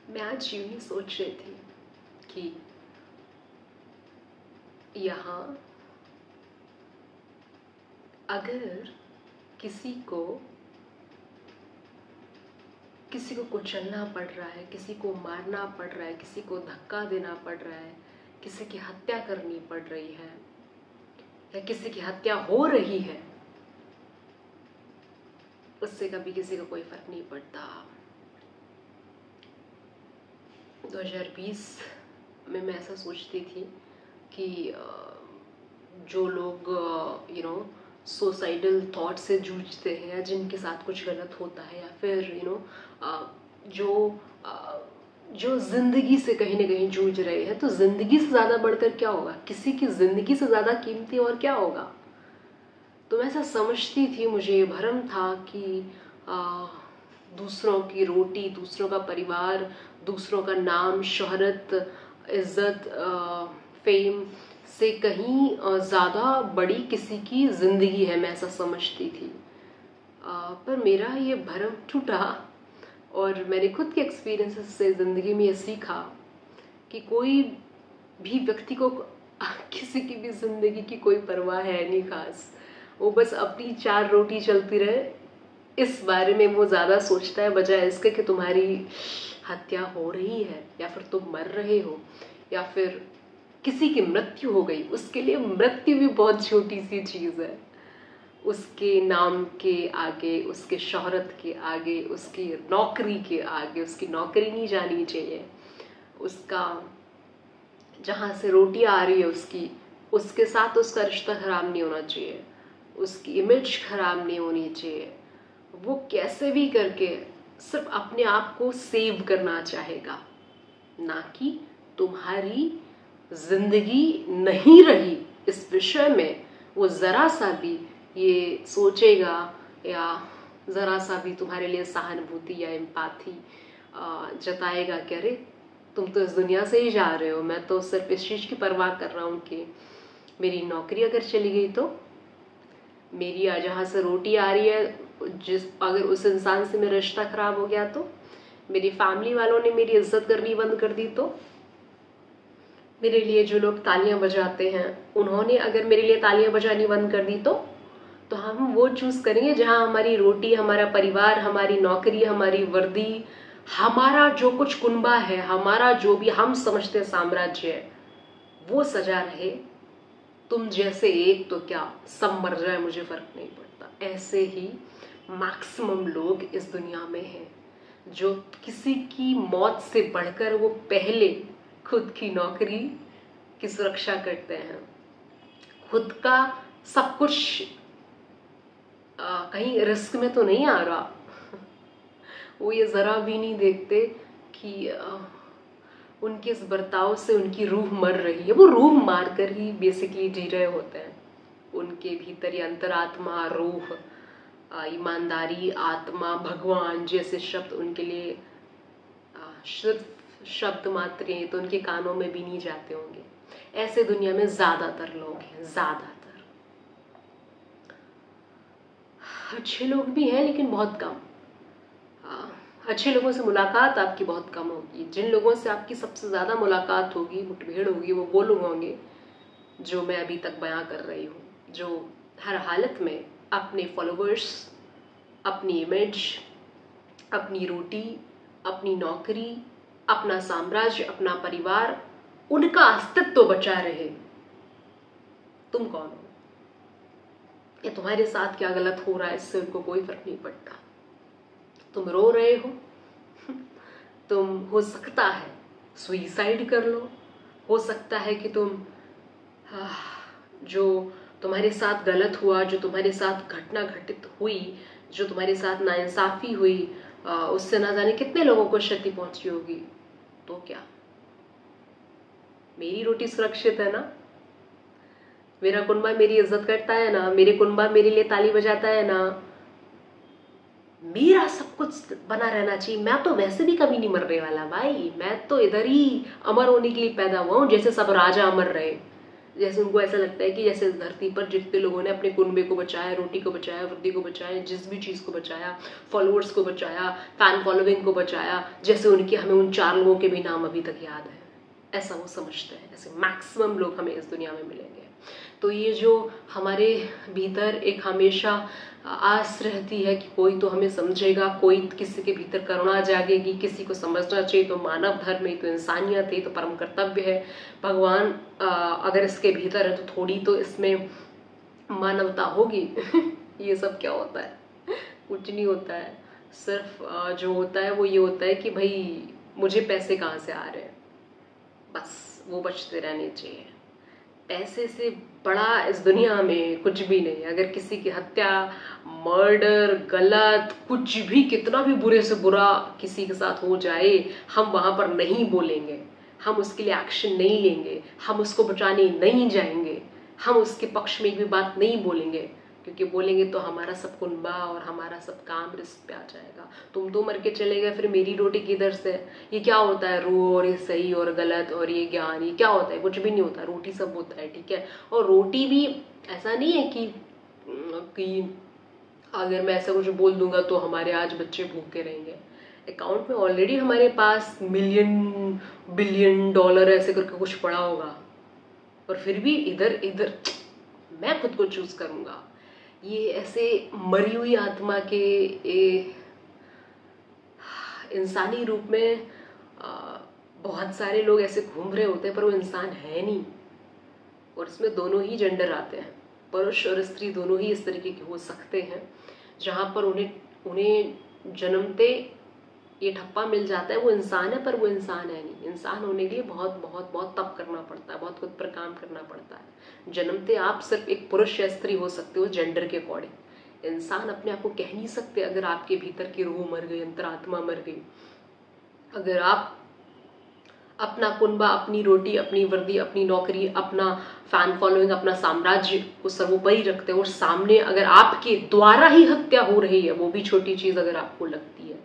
मैं आज यूं ही सोच रही थी कि यहाँ अगर किसी को कुचलना पड़ रहा है, किसी को मारना पड़ रहा है, किसी को धक्का देना पड़ रहा है, किसी की हत्या करनी पड़ रही है या किसी की हत्या हो रही है, उससे कभी किसी को कोई फर्क नहीं पड़ता। 2020 में मैं ऐसा सोचती थी कि जो लोग सुसाइडल थॉट से जूझते हैं या जिनके साथ कुछ गलत होता है या फिर जो जिंदगी से कहीं ना कहीं जूझ रहे हैं, तो जिंदगी से ज्यादा बढ़कर क्या होगा, किसी की जिंदगी से ज्यादा कीमती और क्या होगा। तो मैं ऐसा समझती थी, मुझे भ्रम था कि दूसरों की रोटी, दूसरों का परिवार, दूसरों का नाम, शोहरत, इज्जत, फेम से कहीं ज़्यादा बड़ी किसी की ज़िंदगी है, मैं ऐसा समझती थी। पर मेरा ये भ्रम टूटा और मैंने खुद के एक्सपीरियंसेस से ज़िंदगी में ये सीखा कि कोई भी व्यक्ति को किसी की भी ज़िंदगी की कोई परवाह है नहीं खास। वो बस अपनी 4 रोटी चलती रहे, इस बारे में वो ज़्यादा सोचता है बजाय इसके कि तुम्हारी हत्या हो रही है या फिर तुम मर रहे हो या फिर किसी की मृत्यु हो गई। उसके लिए मृत्यु भी बहुत छोटी सी चीज़ है। उसके नाम के आगे, उसके शोहरत के आगे, उसकी नौकरी के आगे, उसकी नौकरी नहीं जानी चाहिए, उसका जहाँ से रोटी आ रही है उसके साथ उसका रिश्ता खराब नहीं होना चाहिए, उसकी इमेज खराब नहीं होनी चाहिए। वो कैसे भी करके सिर्फ अपने आप को सेव करना चाहेगा, ना कि तुम्हारी जिंदगी नहीं रही इस विषय में वो जरा सा भी ये सोचेगा या जरा सा भी तुम्हारे लिए सहानुभूति या एम्पैथी जताएगा कि अरे तुम तो इस दुनिया से ही जा रहे हो, मैं तो सिर्फ इस चीज़ की परवाह कर रहा हूँ कि मेरी नौकरी अगर चली गई तो, मेरी जहाँ से रोटी आ रही है अगर उस इंसान से मेरा रिश्ता खराब हो गया तो, मेरी फैमिली वालों ने मेरी इज्जत करनी बंद कर दी तो, मेरे लिए जो लोग तालियां बजाते हैं उन्होंने अगर मेरे लिए तालियां बजानी बंद कर दी तो हम वो चूज करेंगे जहां हमारी रोटी, हमारा परिवार, हमारी नौकरी, हमारी वर्दी, हमारा जो कुछ कुनबा है, हमारा जो भी हम समझते हैं साम्राज्य है, वो सजा रहे। तुम जैसे एक तो क्या, सब मर जाए मुझे फर्क नहीं पड़ता। ऐसे ही मैक्सिमम लोग इस दुनिया में हैं जो किसी की मौत से बढ़कर वो पहले खुद की नौकरी की सुरक्षा करते हैं, खुद का सब कुछ कहीं रिस्क में तो नहीं आ रहा। वो ये जरा भी नहीं देखते कि उनके इस बर्ताव से उनकी रूह मर रही है। वो रूह मार कर ही बेसिकली जी रहे होते हैं। उनके भीतर ये अंतरात्मा, रूह, ईमानदारी, आत्मा, भगवान जैसे शब्द उनके लिए सिर्फ शब्द मात्र हैं, तो उनके कानों में भी नहीं जाते होंगे। ऐसे दुनिया में ज्यादातर लोग हैं, ज्यादातर। अच्छे लोग भी हैं लेकिन बहुत कम। अच्छे लोगों से मुलाकात आपकी बहुत कम होगी। जिन लोगों से आपकी सबसे ज्यादा मुलाकात होगी, मुठभेड़ होगी, वो लोग होंगे जो मैं अभी तक बयां कर रही हूँ, जो हर हालत में अपने फॉलोअर्स, अपनी इमेज, अपनी रोटी, अपनी नौकरी, अपना साम्राज्य, अपना परिवार, उनका अस्तित्व बचा रहे। तुम कौन हो या तुम्हारे साथ क्या गलत हो रहा है, इससे उनको कोई फर्क नहीं पड़ता। तुम रो रहे हो, तुम हो सकता है सुइसाइड कर लो, हो सकता है कि तुम जो तुम्हारे साथ गलत हुआ, जो तुम्हारे साथ घटना घटित हुई, जो तुम्हारे साथ नाइंसाफी हुई, उससे ना जाने कितने लोगों को क्षति पहुंची होगी। तो क्या मेरी रोटी सुरक्षित है ना, मेरा कुनबा मेरी इज्जत करता है ना, मेरे कुनबा मेरे लिए ताली बजाता है ना, मेरा सब कुछ बना रहना चाहिए। मैं तो वैसे भी कभी नहीं मरने वाला भाई, मैं तो इधर ही अमर होने के लिए पैदा हुआ हूं, जैसे सब राजा अमर रहे। जैसे उनको ऐसा लगता है कि जैसे इस धरती पर जितने लोगों ने अपने कुनबे को बचाया, रोटी को बचाया, वृद्धि को बचाया, जिस भी चीज़ को बचाया, फॉलोअर्स को बचाया, फैन फॉलोइंग को बचाया, जैसे उनके हमें उन 4 लोगों के भी नाम अभी तक याद है, ऐसा वो समझते हैं। ऐसे मैक्सिमम लोग हमें इस दुनिया में मिलेंगे। तो ये जो हमारे भीतर एक हमेशा आस रहती है कि कोई तो हमें समझेगा, कोई किसी के भीतर करुणा जागेगी, किसी को समझना चाहिए, तो मानव धर्म है, तो इंसानियत है, तो परम कर्तव्य है, भगवान अगर इसके भीतर है तो थोड़ी तो इसमें मानवता होगी। ये सब क्या होता है? कुछ नहीं होता है। सिर्फ जो होता है वो ये होता है कि भाई मुझे पैसे कहाँ से आ रहे हैं, बस वो बचते रहने चाहिए। पैसे से बड़ा इस दुनिया में कुछ भी नहीं। अगर किसी की हत्या, मर्डर, गलत कुछ भी, कितना भी बुरे से बुरा किसी के साथ हो जाए, हम वहां पर नहीं बोलेंगे, हम उसके लिए एक्शन नहीं लेंगे, हम उसको बचाने नहीं जाएंगे, हम उसके पक्ष में एक भी बात नहीं बोलेंगे, क्योंकि बोलेंगे तो हमारा सब कुनबा और हमारा सब काम रिस्क पे आ जाएगा। तुम तो मर के चले गए, फिर मेरी रोटी किधर से? ये क्या होता है रो और ये सही और गलत और ये ज्ञान, ये क्या होता है? कुछ भी नहीं होता। रोटी सब होता है, ठीक है। और रोटी भी ऐसा नहीं है कि अगर मैं ऐसा कुछ बोल दूंगा तो हमारे आज बच्चे भूखे रहेंगे। अकाउंट में ऑलरेडी हमारे पास मिलियन बिलियन डॉलर ऐसे करके कुछ पड़ा होगा, और फिर भी इधर इधर मैं खुद को चूज करूंगा। ये ऐसे मरी हुई आत्मा के इंसानी रूप में बहुत सारे लोग ऐसे घूम रहे होते हैं, पर वो इंसान है नहीं। और इसमें दोनों ही जेंडर आते हैं, पुरुष और स्त्री दोनों ही इस तरीके के हो सकते हैं, जहां पर उन्हें जन्मते ये ठप्पा मिल जाता है वो इंसान है, पर वो इंसान है नहीं। इंसान होने के लिए बहुत बहुत बहुत तप करना पड़ता है, बहुत खुद पर काम करना पड़ता है। जन्मते आप सिर्फ एक पुरुष या स्त्री हो सकते हो जेंडर के अकॉर्डिंग। इंसान अपने आप को कह नहीं सकते अगर आपके भीतर की रूह मर गई, अंतरात्मा मर गई। अगर आप अपना कुनबा, अपनी रोटी, अपनी वर्दी, अपनी नौकरी, अपना फैन फॉलोइंग, अपना साम्राज्य को सर्वोपरि रखते हो, और सामने अगर आपके द्वारा ही हत्या हो रही है, वो भी छोटी चीज अगर आपको लगती है,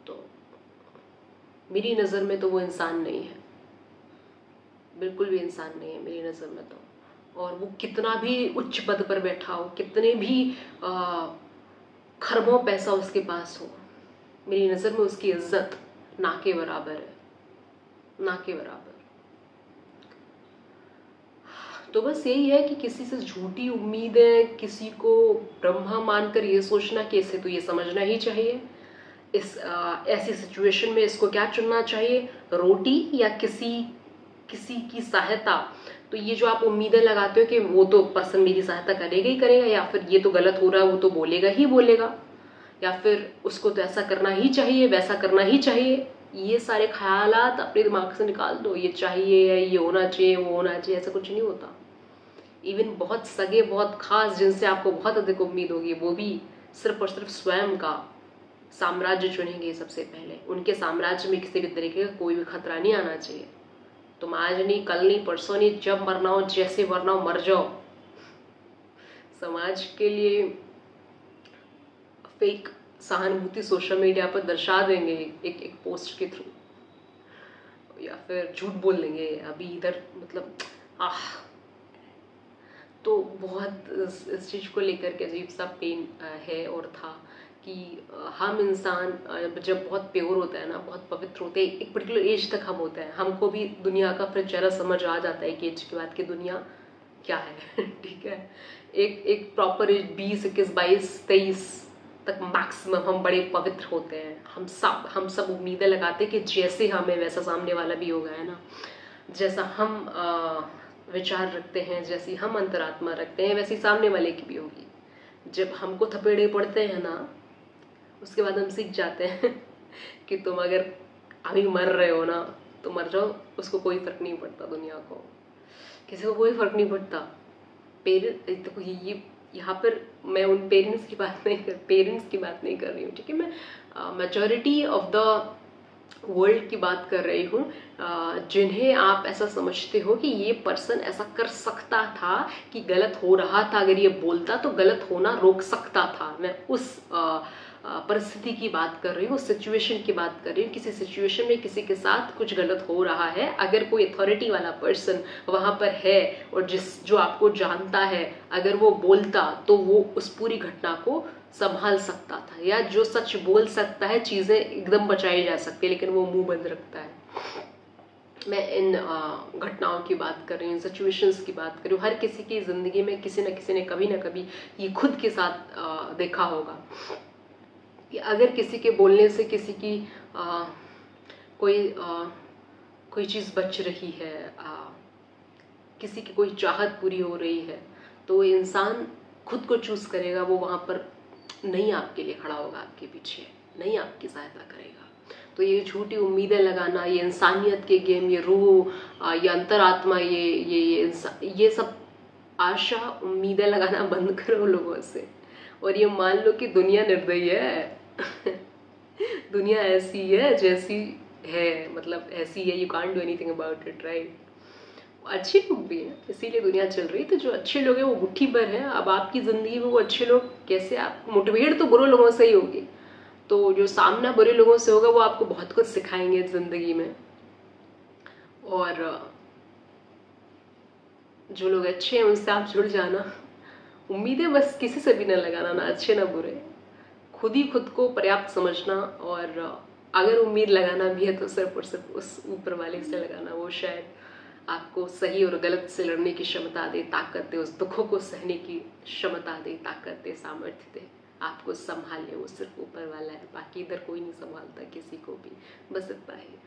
तो मेरी नजर में तो वो इंसान नहीं है, बिल्कुल भी इंसान नहीं है मेरी नजर में तो। और वो कितना भी उच्च पद पर बैठा हो, कितने भी खरबों पैसा उसके पास हो, मेरी नजर में उसकी इज्जत ना के बराबर है, ना के बराबर। तो बस यही है कि किसी से झूठी उम्मीदें, किसी को ब्रह्मा मानकर ये सोचना कि इसे तो ये समझना ही चाहिए, इस ऐसी सिचुएशन में इसको क्या चुनना चाहिए, रोटी या किसी की सहायता। तो ये जो आप उम्मीदें लगाते हो कि वो तो पर्सन मेरी सहायता करेगा ही करेगा, या फिर ये तो गलत हो रहा है वो तो बोलेगा ही बोलेगा, या फिर उसको तो ऐसा करना ही चाहिए, वैसा करना ही चाहिए, ये सारे ख्यालात अपने दिमाग से निकाल दो। ये चाहिए या ये होना चाहिए, वो होना चाहिए, ऐसा कुछ नहीं होता। इवन बहुत सगे, बहुत खास, जिनसे आपको बहुत अधिक उम्मीद होगी, वो भी सिर्फ और सिर्फ स्वयं का साम्राज्य चुनेंगे सबसे पहले। उनके साम्राज्य में किसी भी तरीके का कोई भी खतरा नहीं आना चाहिए। तुम आज नहीं, कल नहीं, परसों नहीं, जब मरना हो, जैसे मरना हो मर जाओ। समाज के लिए फेक सहानुभूति सोशल मीडिया पर दर्शा देंगे एक पोस्ट के थ्रू, या फिर झूठ बोल देंगे अभी इधर, मतलब तो बहुत इस चीज को लेकर के अजीब सा पेन है और था कि हम इंसान जब बहुत प्योर होता है ना, बहुत पवित्र होते हैं, एक पर्टिकुलर एज तक हम होते हैं, हमको भी दुनिया का फिर चेहरा समझ आ जाता है कि एज के बाद की दुनिया क्या है। ठीक है, एक प्रॉपर एज 20, 21, 22, 23 तक मैक्सिमम हम बड़े पवित्र होते हैं। हम सब उम्मीदें लगाते हैं कि जैसे हमें वैसा सामने वाला भी होगा, है ना। जैसा हम विचार रखते हैं, जैसी हम अंतरात्मा रखते हैं, वैसी सामने वाले की भी होगी। जब हमको थपेड़े पड़ते हैं ना, उसके बाद हम सीख जाते हैं कि तुम अगर अभी मर रहे हो ना तो मर जाओ, उसको कोई फर्क नहीं पड़ता, दुनिया को किसी को कोई फर्क नहीं पड़ता। पेरेंट्स देखो, ये यहाँ पर मैं उन पेरेंट्स की बात नहीं कर रही हूँ, ठीक है। मैं मेजॉरिटी ऑफ द वर्ल्ड की बात कर रही हूँ, जिन्हें आप ऐसा समझते हो कि ये पर्सन ऐसा कर सकता था, कि गलत हो रहा था, अगर ये बोलता तो गलत होना रोक सकता था। मैं उस परिस्थिति की बात कर रही हूँ, सिचुएशन की बात कर रही हूँ। किसी सिचुएशन में किसी के साथ कुछ गलत हो रहा है, अगर कोई अथॉरिटी वाला पर्सन वहाँ पर है और जो आपको जानता है, अगर वो बोलता तो वो उस पूरी घटना को संभाल सकता था, या जो सच बोल सकता है चीज़ें एकदम बचाई जा सकती है, लेकिन वो मुंह बंद रखता है। मैं इन घटनाओं की बात कर रही हूँ, सिचुएशंस की बात कर रही हूँ। हर किसी की ज़िंदगी में किसी न किसी ने कभी ना कभी ये खुद के साथ देखा होगा कि अगर किसी के बोलने से किसी की कोई चीज़ बच रही है, किसी की कोई चाहत पूरी हो रही है, तो इंसान खुद को चूज़ करेगा। वो वहाँ पर नहीं आपके लिए खड़ा होगा, आपके पीछे नहीं आपकी सहायता करेगा। तो ये झूठी उम्मीदें लगाना, ये इंसानियत के गेम, ये रूह, ये अंतरात्मा, ये सब आशा उम्मीदें लगाना बंद करो लोगों से, और ये मान लो कि दुनिया निर्दयी है। दुनिया ऐसी है जैसी है, मतलब ऐसी है, you can't do anything about it, right. अच्छे लोग भी हैं, इसीलिए दुनिया चल रही है। तो जो अच्छे लोग हैं वो मुट्ठी भर हैं। अब आपकी ज़िंदगी में वो अच्छे लोग कैसे, आप मुठभेड़ तो बुरे लोगों से ही होगी, तो जो सामना बुरे लोगों से होगा वो आपको बहुत कुछ सिखाएंगे ज़िंदगी में। और जो लोग अच्छे हैं उनसे आप जुड़ जाना। उम्मीदें बस किसी से भी ना लगाना, ना अच्छे ना बुरे, खुद ही खुद को पर्याप्त समझना। और अगर उम्मीद लगाना भी है तो सिर्फ और सिर्फ उस ऊपर वाले से लगाना। वो शायद आपको सही और गलत से लड़ने की क्षमता दे, ताकत दे, उस दुखों को सहने की क्षमता दे, ताकत दे, सामर्थ्य दे, आपको संभालने। वो सिर्फ ऊपर वाला है, बाकी इधर कोई नहीं संभालता किसी को भी। बस इतना ही।